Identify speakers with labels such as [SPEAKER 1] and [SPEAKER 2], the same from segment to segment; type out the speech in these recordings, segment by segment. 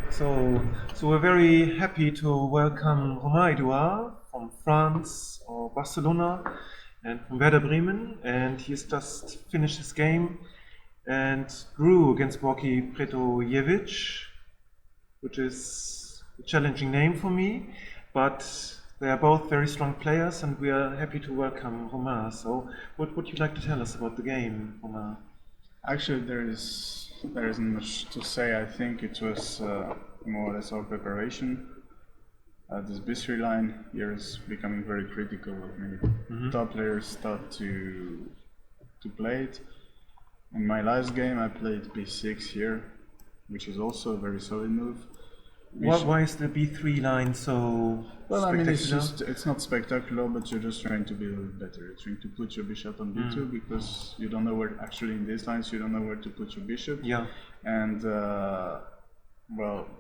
[SPEAKER 1] So we're very happy to welcome Romain Edouard from France or Barcelona and from Werder Bremen, and he's just finished his game and drew against Borki Pretojevic, which is a challenging name for me, but they are both very strong players, and we are happy to welcome Romain. So what would you like to tell us about the game, Romain?
[SPEAKER 2] Actually, there isn't much to say. I think it was more or less our preparation. This B3 line here is becoming very critical. Many top players start to play it. In my last game, I played B6 here, which is also a very solid move.
[SPEAKER 1] Why is the B3 line so spectacular?
[SPEAKER 2] It's not spectacular, but you're just trying to be a little better. You're trying to put your bishop on B2 because you don't know where, actually in these lines, you don't know where to put your bishop.
[SPEAKER 1] Yeah.
[SPEAKER 2] And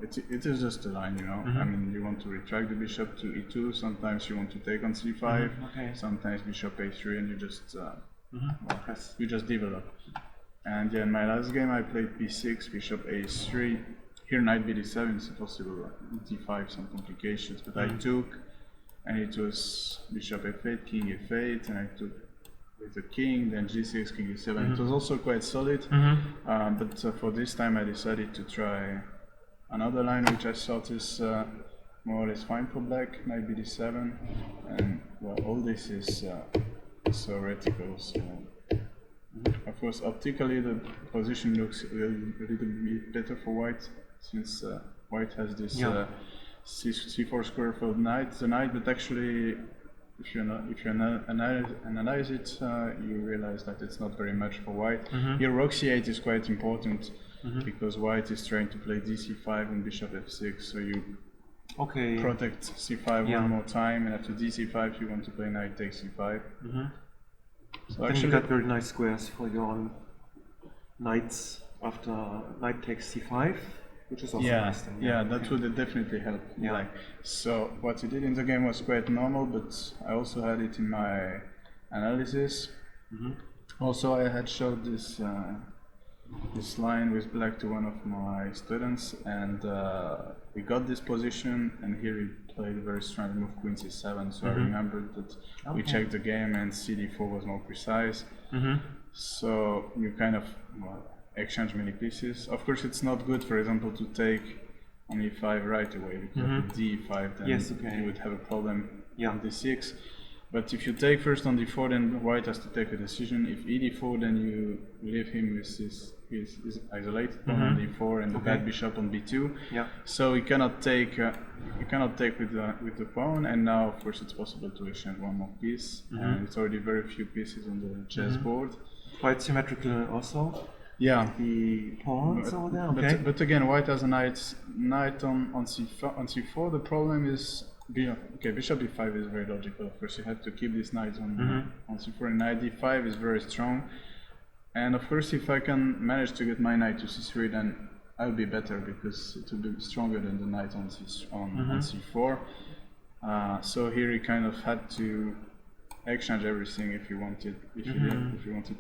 [SPEAKER 2] it is just a line, you know. I mean, you want to retract the bishop to E2. Sometimes you want to take on C5. Sometimes bishop A3, and you just you just develop. And yeah, in my last game, I played B6, bishop A3. Here knight b7 is possible, d5 some complications, but I took, and it was bishop f8, king f8, and I took with the king, then g6, king e7. It was also quite solid, but for this time I decided to try another line which I thought is more or less fine for black, knight b7, and well, all this is theoretical, so of course optically the position looks a little bit better for white, since white has this c4 square for the knight, but actually if you analyze it, you realize that it's not very much for white. Here rook c8 is quite important because white is trying to play dc5 and bishop f6, so you protect c5 one more time, and after dc5 you want to play knight takes c5.
[SPEAKER 1] So then you got very nice squares for your knights after knight takes c5, which is also nice.
[SPEAKER 2] That would definitely help. So what he did in the game was quite normal, but I also had it in my analysis. Also, I had showed this line with black to one of my students, and we got this position, and here he played a very strong move, queen c7, so I remembered that we checked the game and cd4 was more precise. So you kind of exchange many pieces. Of course, it's not good, for example, to take on e5 right away, because if d5, then you would have a problem on d6. But if you take first on d4, then white has to take a decision. If ed4, then you leave him with his isolated pawn on d4 and the bad bishop on b2. So he cannot take with the pawn, and now of course it's possible to exchange one more piece, and it's already very few pieces on the chessboard.
[SPEAKER 1] Quite symmetrical also.
[SPEAKER 2] Yeah.
[SPEAKER 1] The pawns over there.
[SPEAKER 2] But again, white has a knight on c4. The problem is bishop d5 is very logical. Of course, you have to keep this knight on c4, and knight d5 is very strong. And of course, if I can manage to get my knight to c3, then I'll be better because it will be stronger than the knight on c4. So here he kind of had to exchange everything if you wanted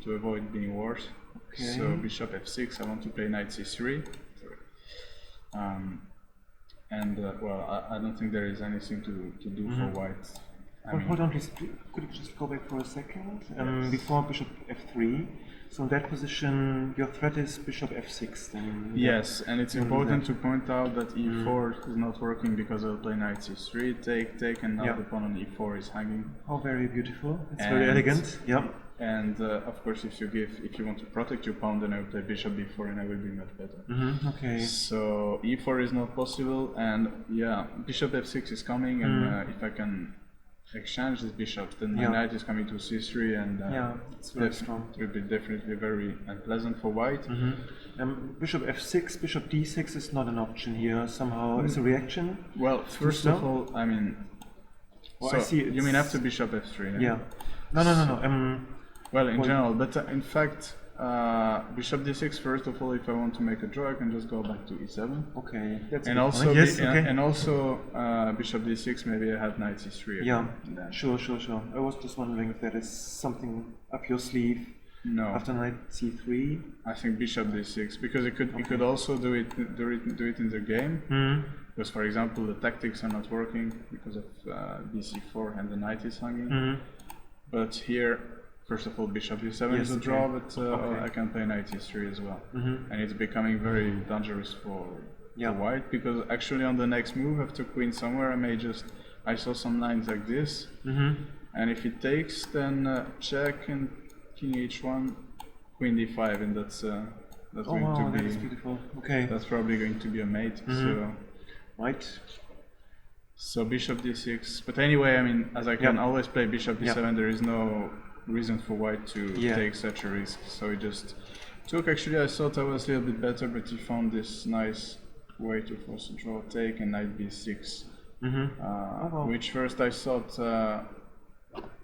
[SPEAKER 2] to avoid being worse. So bishop f6. I want to play knight c3. I don't think there is anything to do for white.
[SPEAKER 1] Hold on, please. Could you just go back for a second? Before bishop f3. So in that position, your threat is bishop f6. Then
[SPEAKER 2] yes, and it's important to point out that e4 is not working because I'll play knight c3, take, and now the pawn on e4 is hanging.
[SPEAKER 1] Oh, very beautiful. It's very elegant.
[SPEAKER 2] And of course, if you want to protect your pawn, then I will play bishop b4, and I will be much better. So e4 is not possible, and bishop f6 is coming, and if I can exchange this bishop, then my knight is coming to c3, and
[SPEAKER 1] it's very strong.
[SPEAKER 2] It will be definitely very unpleasant for white.
[SPEAKER 1] Bishop f6, bishop d6 is not an option here. Somehow, it's a reaction.
[SPEAKER 2] Well, first of all, I mean,
[SPEAKER 1] I see.
[SPEAKER 2] You mean after bishop f3?
[SPEAKER 1] Yeah. No.
[SPEAKER 2] Well, in general, but in fact, bishop d6. First of all, if I want to make a draw, I can just go back to e7.
[SPEAKER 1] Okay, that's
[SPEAKER 2] and also, and also bishop d6. Maybe I had knight c3.
[SPEAKER 1] Yeah, sure. I was just wondering if there is something up your sleeve
[SPEAKER 2] No.
[SPEAKER 1] After knight c3?
[SPEAKER 2] I think bishop d6, because you could also do it in the game. Because, for example, the tactics are not working because of bc4 and the knight is hanging. But here, first of all, bishop d7 is a draw, but I can play knight e3 as well. And it's becoming very dangerous for white, because actually on the next move after queen somewhere, I saw some lines like this. And if it takes, then check and king h1, queen d5, and that's going to be.
[SPEAKER 1] That is beautiful. Okay.
[SPEAKER 2] That's probably going to be a mate. So.
[SPEAKER 1] Right.
[SPEAKER 2] So bishop d6, but anyway, I mean, as I can always play bishop d7, there is no reason for white to take such a risk. So he just took. Actually, I thought I was a little bit better, but he found this nice way to force a draw, take, and knight b6, which first I thought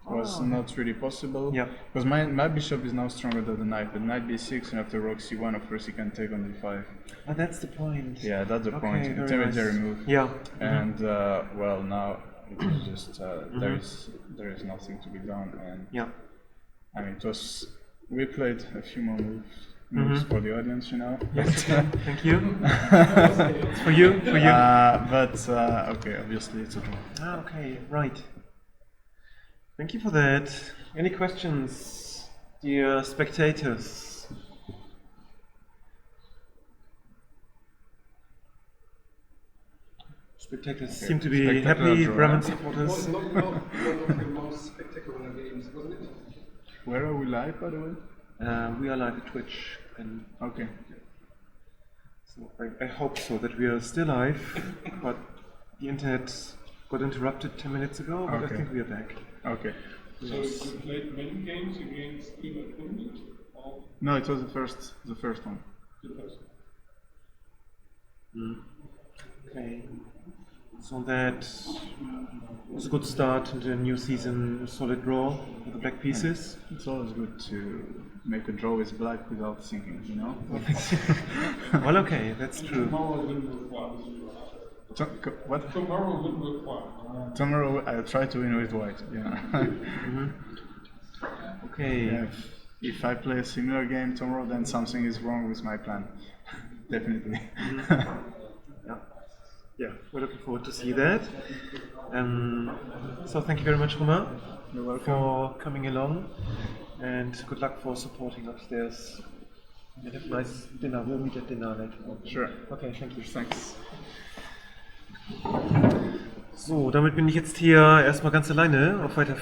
[SPEAKER 2] was not really possible. Because my bishop is now stronger than the knight, but knight b6 and after rook c1, of course he can take on d5.
[SPEAKER 1] Oh, that's the point.
[SPEAKER 2] Yeah, that's the point. Intermediary move. And well, now it is just there is nothing to be done. And I mean, we played a few more moves for the audience, you know.
[SPEAKER 1] Yes, thank you. It's for you.
[SPEAKER 2] But okay, obviously it's a draw.
[SPEAKER 1] Okay, right. Thank you for that. Any questions, dear spectators? Spectators seem to be happy, Bremen supporters.
[SPEAKER 3] Not of the most spectacular games, wasn't it?
[SPEAKER 2] Where are we live, by the way?
[SPEAKER 1] We are live at Twitch. And
[SPEAKER 2] okay.
[SPEAKER 1] So I hope so that we are still live, but the internet got interrupted 10 minutes ago, but I think we are back.
[SPEAKER 2] Okay.
[SPEAKER 3] So you played many games against Grün at Runde?
[SPEAKER 2] No, it was the first one.
[SPEAKER 3] The first
[SPEAKER 1] one. Okay. So that was a good start into the new season, a solid draw with the black pieces.
[SPEAKER 2] It's always good to make a draw with black without thinking, you know?
[SPEAKER 1] Well, okay, that's true.
[SPEAKER 3] Tomorrow win with white.
[SPEAKER 2] What?
[SPEAKER 3] Tomorrow win with white.
[SPEAKER 2] Tomorrow I'll try to win with white, yeah.
[SPEAKER 1] Okay.
[SPEAKER 2] Yeah, if I play a similar game tomorrow, then something is wrong with my plan. Definitely.
[SPEAKER 1] Yeah, we're looking forward to see that. So thank you very much, Romain, for coming along, and good luck for supporting upstairs. And have a nice dinner. We'll meet at dinner later on.
[SPEAKER 2] Sure.
[SPEAKER 1] Okay, thank you.
[SPEAKER 2] Thanks.
[SPEAKER 1] So, damit bin ich jetzt hier erstmal ganz alleine auf weiter